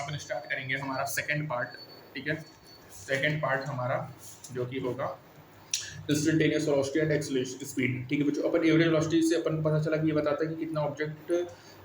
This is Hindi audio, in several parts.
अपन स्टार्ट करेंगे हमारा सेकंड पार्ट। ठीक है, सेकंड पार्ट हमारा जो कि होगा instantaneous velocity and acceleration speed. ठीक है बच्चों, अपन एवरेज वेलोसिटी से अपन को पता चला कि ये बताता है कि कितना ऑब्जेक्ट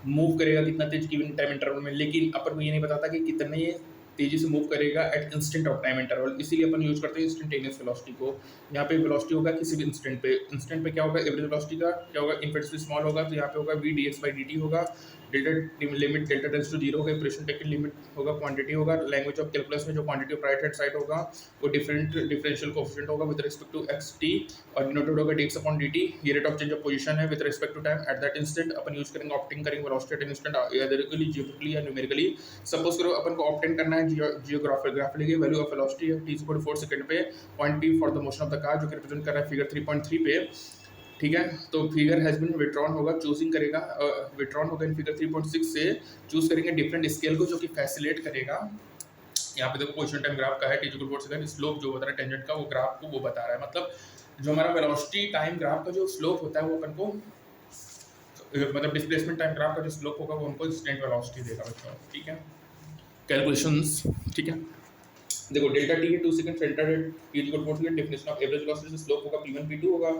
मूव करेगा कितना तेज गिवन टाइम इंटरवल में, लेकिन अपन को ये नहीं बताता कि कितने तेजी से मूव करेगा at instant of time interval. इसीलिए अपन यूज करते हैं इंस्टेंटेनियस वेलोसिटी को। यहाँ पे वेलोसिटी होगा किसी भी इंस्टेंट पे क्या होगा, एवरेज वेलोसिटी का क्या होगा, इन्फिनिटली स्मॉल होगा, तो यहाँ पे होगा v d x by d t होगा। Delta limit delta tends to zero होगा, इंप्रेशन टेकन लिमिट होगा, क्वांटिटी होगा, लैंग्वेज ऑफ कैलकुलस में जो quantity of right hand side होगा वो डिफरेंशियल कोएफिशिएंट होगा with respect to x t, और डिनोटेड होगा dx अपॉन dt। ये rate of change of position है with respect to time at that instant. अपन यूज करेंगे ऑप्टिंग करेंगे वेलोसिटी एट इंस्टेंट आइदरली जियोमेट्रिकली या न्यूमेरिकली। सपोज करो अपन को ऑप्टेन करना है जियोग्राफिकली की वैल्यू ऑफ वेलोसिटी है t 4 सेकंड पे, point p for the motion of the car, जो कि रिप्रेजेंट कर रहा है फिगर 3.3 पे। ठीक है, तो फिगर हैज बीन विड्रॉन होगा, चूजिंग करेगा विड्रॉन होगा इन फिगर 3.6 से। चूज करेंगे डिफरेंट स्केल को जो कि फैसिलिटेट करेगा। यहाँ पे देखो पोजीशन टाइम ग्राफ का है t 4 सेकंड, स्लोप जो बता रहा है टेंजेंट का वो ग्राफ को वो बता रहा है। मतलब जो हमारा वेलोसिटी टाइम ग्राफ का जो स्लोप होता है वो अपन को मतलब डिस्प्लेसमेंट टाइम ग्राफ का जो स्लोप होगा वो हमको इंस्टेंट वेलोसिटी देगा बच्चों। ठीक है, कैलकुलेशंस। ठीक है, देखो डेल्टा टी है 2 सेकंड सेंटर है T equal 4 second, definition of average velocity से स्लोप होगा p1 p2 होगा,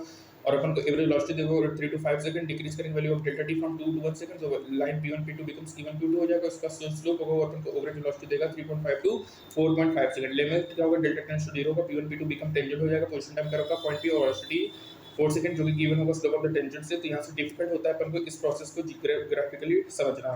और अपन को एवरेज वेलोसिटी देखो 3 to 5 सेकंड, डिक्रीज करेंगे value of delta T from 2 to 1 second, so line p1 p2 becomes e1 p2 हो जाएगा। उसका स्लोप होगा वो अपन को एवरेज वेलोसिटी देगा 3.5 to 4.5 सेकंड। लिमिट क्या होगा, डेल्टा टेंड्स टू 0 होगा, p1 p2 बिकम टेंजेंट हो जाएगा, पोजीशन टाइम का होगा पॉइंट p और वेलोसिटी 4 सेकंड जो कि गिवन होगा स्लोप ऑफ द टेंजेंट से। तो यहाँ से डिफिकल्ट होता है अपन को इस प्रोसेस को ग्राफिकली समझना।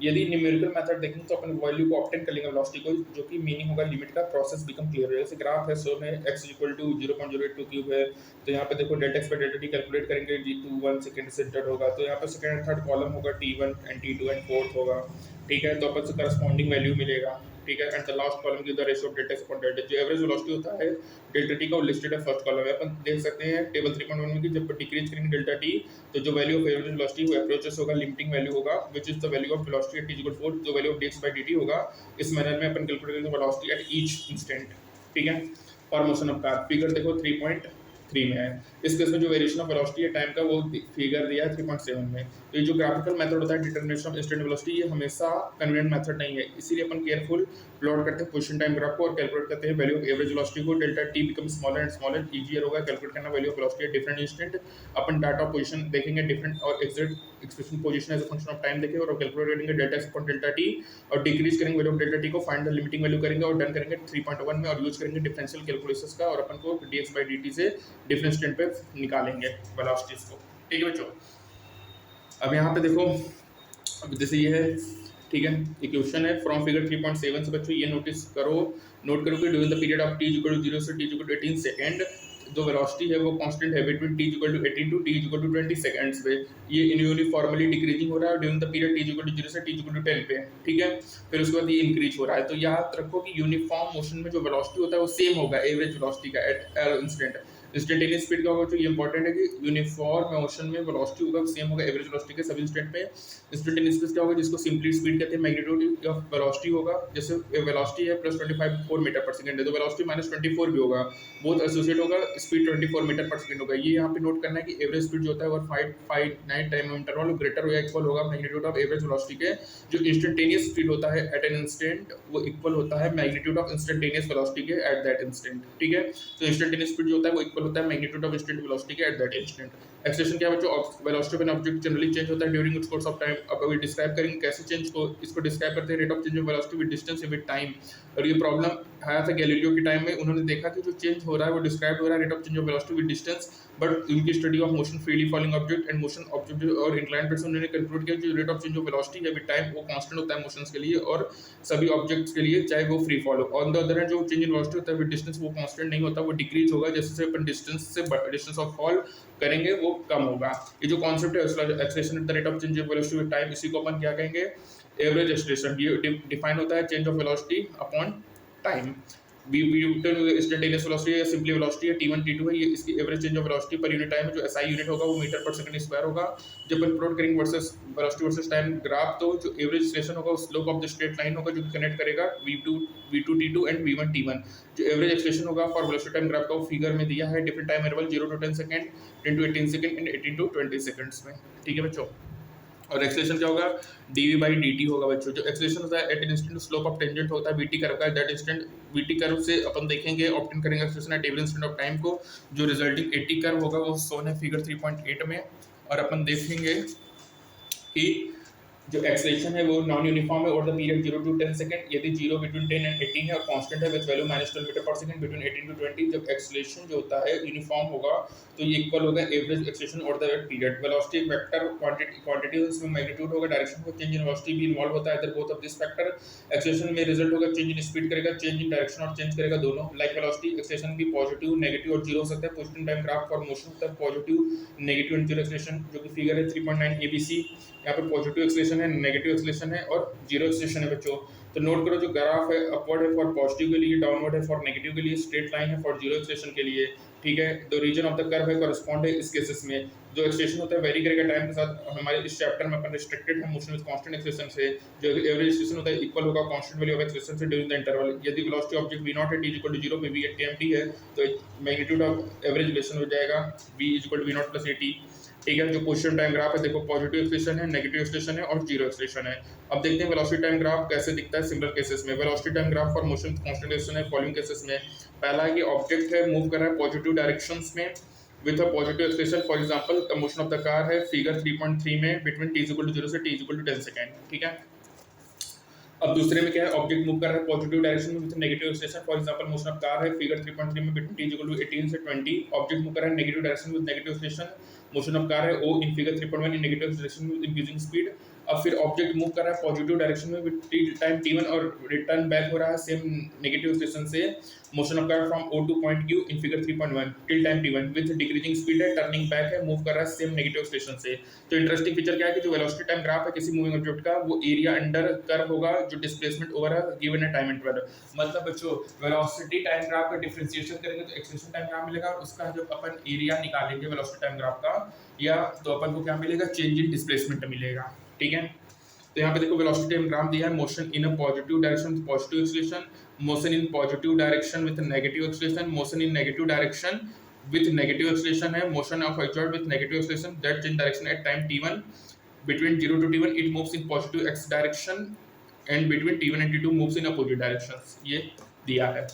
यदि न्यूमेरिकल मेथड देखें तो अपन वैल्यू को ऑब्टेन कर लेंगे वेलोसिटी को, जो कि मीनिंग होगा लिमिट का, प्रोसेस बिकम क्लियर है। जैसे ग्राफ है सो में x इक्वल टू 0.082 क्यूब है, तो यहाँ पे देखो delta x by delta t calculate करेंगे, g2 1 सेकंड सेंटर होगा, तो यहाँ पे सेकंड एंड थर्ड कॉलम होगा t1 and t2 and fourth होगा। ठीक है, तो अपन से करस्पॉन्डिंग वैल्यू मिलेगा। ठीक है, एंड द लास्ट कॉलम की the ratio of delta x upon delta. जो एवरेज वेलोसिटी होता है डेल्टा t का वो लिस्टेड है फर्स्ट कॉलम में। अपन देख सकते हैं टेबल 3.1 में कि जब डिक्रीज करेंगे डेल्टा t तो जो वैल्यू ऑफ एवरेज वेलोसिटी वो अप्रोचेस होगा लिमिटिंग वैल्यू होगा which is the value of velocity at t equal 4, जो वैल्यू ऑफ dx बाय dt होगा। इस मैनर में अपन कैलकुलेट करेंगे वेलोसिटी एट ईच इंस्टेंट। ठीक है, for motion of car figure देखो 3.3 में है। इस केस में जो वेरिएशन ऑफ वेलोसिटी है टाइम का वो फिगर दिया है 3.7 में। तो ये जो ग्राफिकल मेथड होता है डिटरमिनेशन ऑफ इंस्टेंट वेलोसिटी, ये हमेशा कन्वीनियंट मेथड नहीं है, इसीलिए अपन केयरफुल प्लॉट करते हैं पोजीशन टाइम ग्राफ को और कैलकुलेट करते हैं वैल्यू ऑफ एवरेज वेलोसिटी को। Delta T become smaller and smaller, easier होगा कैलकुलेट करना value of velocity at different instant. अपन डाटा ऑफ पोजीशन देखेंगे डिफरेंट और exact expression position as a function of time देखेंगे और कैलकुलेट करेंगे delta X upon delta T, और डिक्रीज करेंगे वैल्यू ऑफ डेल्टा टी को, फाइंड द लिमिटिंग वैल्यू करेंगे और डन करेंगे 3.1 में, और यूज करेंगे डिफरेंशियल कैलकुलेशंस का, और अपन को dx by dt से डिफरेंट इंस्टेंट पे निकालेंगे वेलोसिटीज को। ठीक है बच्चों, अब यहाँ पे देखो अब जैसे ये है, ठीक है, ये क्वेश्चन है फ्रॉम फिगर 3.7 से बच्चों ये नोट करो कि during the period of t equal to 0 से t इक्वल टू 18 सेकंड जो वेलोसिटी है वो कांस्टेंट है between t equal to 18 to t equal to 20 seconds पे। ये यूनिफॉर्मली डिक्रीजिंग हो रहा है during the period t equal to 0 से t इक्वल टू 10 पे। ठीक है, फिर उसके बाद ये इंक्रीज हो रहा है। तो याद रखो कि यूनिफॉर्म मोशन में जो वेलोसिटी होता है वो सेम होगा एवरेज वेलोसिटी का एट इंस्टेंट। इंस्टेंटेनियस स्पीड का होगा, तो ये इंपॉर्टेंट है कि यूनिफॉर्म मोशन में वेलोसिटी होगा सेम होगा एवरेज वेलोसिटी के सभी इंस्टेंट पे। इंस्टेंटेनियस स्पीड क्या होगा, जिसको सिंपली स्पीड कहते हैं, मैग्नीट्यूड ऑफ वेलोसिटी होगा। जैसे वेलोसिटी है प्लस 25 मीटर पर सेकंड है तो वेलोसिटी माइनस 24 भी होगा, बोथ एसोसिएट होगा, स्पीड 24 मीटर पर सेकंड होगा। ये यहाँ पे नोट करना है कि एवरेज स्पीड जो होता है वो 559 टाइम इंटरवल ग्रेटर या इक्वल होगा मैग्नीट्यूड ऑफ एवरेज वेलोसिटी के। जो इंस्टेंटेनियस स्पीड होता है एट एन इंस्टेंट वो इक्वल होता है मैग्नीट्यूड ऑफ इंस्टेंटेनियस वेलोसिटी के एट दैट इंस्टेंट। ठीक है, तो इंस्टेंटेनियस स्पीड जो होता है वो इक्वल होता है मैग्नीट्यूड ऑफ इंस्टेंट वेलोसिटी के एट दैट इंस्टेंट। एक्सेलेरेशन क्या बच्चों, velocity of an object generally change होता है during its course of time. अब अभी डिस्क्राइब करेंगे कैसे चेंज को, इसको डिस्क्राइब करते हैं rate of change of velocity with distance with time. और ये प्रॉब्लम आया था गैलीलियो के टाइम में, उन्होंने देखा कि जो चेंज हो रहा है वो डिस्क्राइब हो रहा है rate of change of velocity with distance, but उनकी study of motion freely falling object and motion object और इंक्लाइंड प्लेन से उन्होंने कंक्लूड किया जो rate of change of velocity है विद टाइम वो कांस्टेंट होता है मोशंस के लिए और सभी ऑब्जेक्ट्स के लिए, चाहे वो फ्री फॉल हो। ऑन द अदर हैंड जो चेंज इन वेलोसिटी होता है विद डिस्टेंस वो कांस्टेंट नहीं होता, वो डिक्रीज होगा जैसे अपन डिस्टेंस ऑफ फॉल करेंगे वो कम होगा। ये जो कॉन्सेप्ट है acceleration at the rate of change of velocity with time, इसी को अपन क्या कहेंगे, एवरेज एक्सेलरेशन। ये डिफाइन होता है change of velocity upon time. Instantaneous velocity या सिंपली वेलोसिटी है t1 t2 है, ये इसकी average change of velocity per unit time है। जो SI यूनिट होगा वो मीटर पर सेकंड स्क्वायर होगा। जब अपन प्लॉट करेंगे versus velocity versus time graph, तो जो एवरेज एक्सेलरेशन होगा वो slope of the straight line होगा जो कि कनेक्ट करेगा v2 t2 and v1 t1। जो एवरेज एक्सेलरेशन होगा फॉर वेलोसिटी टाइम ग्राफ का वो फिगर में दिया है, different time interval 0 to 10 second, 10 to 18 second and 18 to 20 seconds में। ठीक है बच्चों, और एक्सेलेरेशन क्या होगा, dv बाई dt होगा बच्चों। जो एक्सेलेरेशन होता है at an instant slope of tangent होता है vt कर्व का, दैट इंस्टेंट vt कर्व से अपन देखेंगे ऑब्टेन करेंगे acceleration at every instant of time को। जो रिजल्टिंग 80 कर्व होगा वो शोन है फिगर 3.8 में। और अपन देखेंगे कि जो एक्सेलेरेशन है वो नॉन यूनिफॉर्म है और द पीरियड 0 to 10 सेकंड, यदि 0 बिटवीन 10 एंड 18 है और कांस्टेंट है विद वैल्यू -12 मीटर पर सेकंड बिटवीन 18 to 20। जब एक्सेलेरेशन जो होता है यूनिफॉर्म होगा तो ये इक्वल होगा एवरेज एक्सेलेरेशन और the period. Velocity vector quantity इसमें मैग्नीट्यूड होगा, डायरेक्शन को चेंज इन वेलोसिटी भी इन्वॉल्व होता है, इधर both of this factor. Acceleration में रिजल्ट होगा चेंज इन स्पीड करेगा, चेंज इन डायरेक्शन और चेंज करेगा दोनों। लाइक वेलोसिटी एक्सेलेरेशन भी पॉजिटिव नेगेटिव और जीरो हो सकता है। Positive time graph for motion होता है positive negative and zero acceleration, जो कि फिगर है 3.9 ABC। यहाँ पे पॉजिटिव एक्सेलेरेशन है, नेगेटिव एक्सेलेरेशन है और जीरो एक्सेलेरेशन है बच्चों। तो नोट करो जो ग्राफ है अपवर्ड है फॉर पॉजिटिव के लिए, डाउनवर्ड है फॉर नेगेटिव के लिए, स्ट्रेट लाइन है फॉर जीरो एक्सेलेरेशन के लिए, ठीक है। तो रीजन ऑफ द कर्व है कॉरेस्पॉन्ड है इस केसेस में। जो एक्सेलेरेशन होता है वेरी करेगा टाइम के साथ। हमारे इस चैप्टर में अपन रिस्ट्रिक्टेड है मोशन विद कांस्टेंट एक्सेलेरेशन से। जो एवरेज एक्सेलेरेशन होता है इक्वल होगा कांस्टेंट वैल्यू ऑफ एक्सेलेरेशन से ड्यूरिंग द इंटरवल। यदि वेलोसिटी ऑब्जेक्ट v0 है t = 0 पे v atmt है तो मैग्नीट्यूड ऑफ एवरेज एक्सेलेरेशन हो जाएगा v = v0 + at, ठीक है। जो पोजीशन टाइम ग्राफ है देखो पॉजिटिव एक्सेलेरेशन है, नेगेटिव एक्सेलेरेशन है और जीरो एक्सेलेरेशन है। अब देखते हैं वेलोसिटी टाइम ग्राफ कैसे दिखता है सिमिलर केसेस में। Velocity time graph for motion constant acceleration है फॉलोइंग केसेस में। पहला है कि ऑब्जेक्ट है मूव कर रहा है पॉजिटिव डायरेक्शंस में with a positive acceleration. For example the motion of the car है फिगर 3.3 में बिटवीन t = 0 से t = 10 सेकंड, ठीक है। अब दूसरे में क्या है, ऑब्जेक्ट मूव कर रहा है पॉजिटिव डायरेक्शन में with negative acceleration. For example motion of car है फिगर 3.3 में बिटवीन t = 18 से 20। ऑब्जेक्ट मूव कर रहा है negative direction with negative acceleration. Motion of car है O in figure 3.1 in negative acceleration with increasing speed. अब फिर ऑब्जेक्ट मूव कर रहा है पॉजिटिव डायरेक्शन में विद टाइम t1 और रिटर्न बैक हो रहा है सेम नेगेटिव एक्सेलेरेशन से। Motion of car from O to point Q in figure 3.1 till time t1 with decreasing speed है, टर्निंग बैक है, मूव कर रहा है सेम नेगेटिव एक्सेलेरेशन से। तो इंटरेस्टिंग फीचर क्या है कि जो वेलोसिटी टाइम ग्राफ है किसी मूविंग ऑब्जेक्ट का वो एरिया अंडर कर्व होगा जो displacement over a given a time interval. मतलब बच्चों वेलोसिटी टाइम ग्राफ का डिफरेंशिएशन करेंगे तो एक्सेलेरेशन टाइम ग्राफ मिलेगा, उसका जब अपन एरिया निकालेंगे वेलोसिटी टाइम ग्राफ का या तो अपन को क्या मिलेगा, चेंज इन डिस्प्लेसमेंट मिलेगा, ठीक है। तो यहाँ पे देखो वेलोसिटी टाइम ग्राफ दिया है, motion in a positive direction with positive acceleration, motion in positive direction with negative acceleration, motion in negative direction with negative acceleration है, motion of object with negative acceleration that change direction at time t1 between 0 to t1 it moves in positive x direction and between t1 and t2 moves in opposite directions। ये दिया है।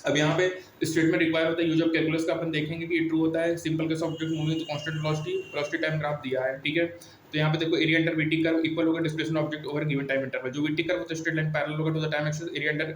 अब यहाँ पे स्टेटमेंट रिक्वायर होता है यूज ऑफ कैलकुलस का, अपन देखेंगे कि ट्रू होता है simple case object moving with constant velocity time graph दिया है, ठीक है। तो यहाँ पे देखो area under VT curve equal होगा displacement object over given time interval. जो वीटी कर्व होता है स्ट्रेट लाइन पैरेलल होगा to the time axis, area under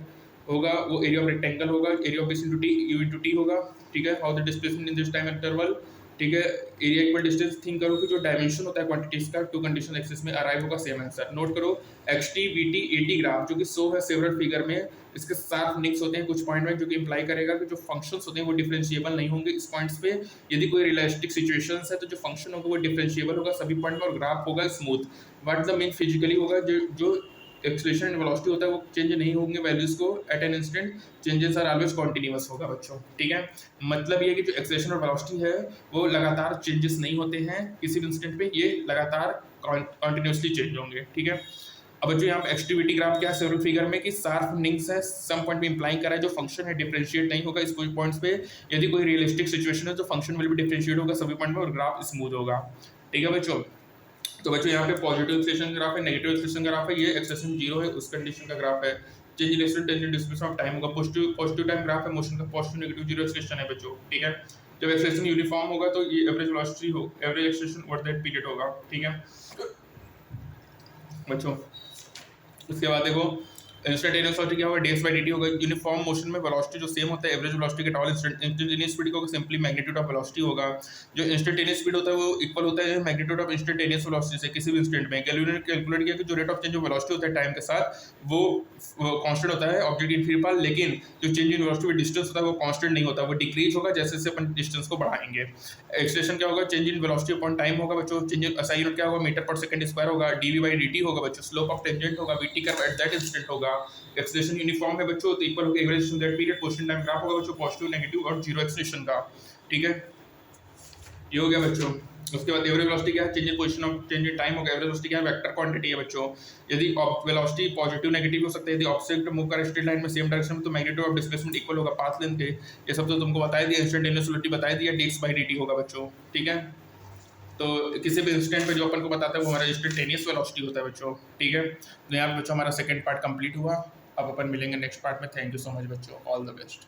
होगा वो एरिया ऑफ रेक्टेंगल होगा, area of base into T U into T होगा, ठीक है। How the displacement in this time interval, ठीक है। एरिया इक्वल डिस्टेंस थिंक करो कि जो डायमेंशन होता है क्वांटिटीज का टू कंडीशन एक्सिस में अराइव होगा सेम आंसर। नोट करो xt vt at ग्राफ जो कि शो है सेवरल फिगर में, इसके साथ निक्स होते हैं कुछ पॉइंट में जो कि इंप्लाई करेगा कि जो फंक्शंस होते हैं वो डिफरेंशिएबल नहीं होंगे इस पॉइंट्स पे। यदि कोई रियलिस्टिक सिचुएशंस है तो जो फंक्शन होगा वो डिफरेंशिएबल होगा सभी पॉइंट में और ग्राफ होगा smooth. What the mean physically होगा जो एक्सेलरेशन एंड वेलोसिटी होता है वो चेंज नहीं होंगे वैल्यूज को at an instant, changes are always continuous होगा बच्चों, ठीक है। मतलब ये कि जो एक्सेलरेशन और वेलोसिटी है वो लगातार चेंजेस नहीं होते हैं किसी भी इंस्टेंट पे, ये लगातार कॉन्टिन्यूअसली चेंज होंगे, ठीक है। अब बच्चों यहाँ पे एक्सटिविटी ग्राफ क्या है सेवरल फिगर में कि शार्प निंग्स है सम पॉइंट पे इंप्लाइंग कर रहा है जो फंक्शन है डिफरेंशिएट नहीं होगा इस पॉइंट्स पे। यदि कोई रियलिस्टिक सिचुएशन है तो फंक्शन विल भी डिफरेंशिएट होगा सभी पॉइंट में और ग्राफ स्मूथ होगा, ठीक है बच्चों। तो बच्चों यहाँ पे पॉजिटिव एक्सेलरेशन ग्राफ है, नेगेटिव एक्सेलरेशन ग्राफ है, ये एक्सेलरेशन 0 है उस कंडीशन का ग्राफ है। Change in acceleration tangent displacement of time होगा, पॉजिटिव टाइम ग्राफ है, मोशन का पॉजिटिव नेगेटिव जीरो एक्सेलरेशन है बच्चों, ठीक है। जब एक्सेलरेशन यूनिफॉर्म होगा तो ये एवरेज वेलोसिटी हो, average acceleration over that period होगा, ठीक है बच्चों। उसके बाद देखो इंस्टेंटेनियस वेलोसिटी क्या होगा, ds by dt होगा। यूनिफॉर्म मोशन में वेलोसिटी जो सेम होता है एवरेज वेलोसिटी के टॉल इंस्टेंटेनियस स्पीड को सिंपली मैग्नीट्यूड ऑफ वेलोसिटी होगा। जो इंस्टेंटेनियस स्पीड होता है वो इक्वल होता है मैग्नीट्यूड ऑफ इंस्टेंटेनियस वेलोसिटी से किसी भी इंस्टेंट में। कैलकुलेट किया कि जो rate of change of velocity होता है टाइम के साथ वो कांस्टेंट होता है ऑब्जेक्ट इन फ्री फॉल, लेकिन जो change in velocity with distance होता है वो कांस्टेंट नहीं होता, वो डिक्रीज होगा जैसे जैसे अपन डिस्टेंस को बढ़ाएंगे। एक्सेलरेशन क्या होगा, change in velocity upon time होगा बच्चों। चेंज इन SI यूनिट क्या होगा, मीटर पर सेकंड स्क्वायर होगा। dv by dt होगा बच्चों, स्लोप ऑफ टेंजेंट होगा, vt curve at that instant होगा। एक्सेलरेशन यूनिफॉर्म है बच्चों तो इक्वल होगा average in that period, position time graph होगा बच्चों पॉजिटिव नेगेटिव और जीरो एक्सेलरेशन का, ठीक है। ये हो गया बच्चों। उसके बाद एवरेज वेलोसिटी क्या है, change in position of change in time होगा। एवरेज वेलोसिटी क्या है, वेक्टर क्वांटिटी है बच्चों। यदि वेलोसिटी पॉजिटिव नेगेटिव हो सकता है, यदि ऑब्जेक्ट मूव कर स्ट्रेट लाइन में सेम डायरेक्शन में तो मैग्नीट्यूड ऑफ डिस्प्लेसमेंट इक्वल होगा पाथ लेंथ के। ये सब तो तुमको बताया दिया, इंस्टेंटेनियस वेलोसिटी बताया दिया, dx by dt होगा बच्चों, ठीक है। तो किसी भी इंस्टेंट पे जो अपन को बताता है वो हमारा इंस्टेंटेनियस वेलोसिटी होता है बच्चों, ठीक है। तो यहाँ पे बच्चों हमारा सेकंड पार्ट कंप्लीट हुआ। अब अपन मिलेंगे नेक्स्ट पार्ट में। थैंक यू सो मच बच्चों, ऑल द बेस्ट।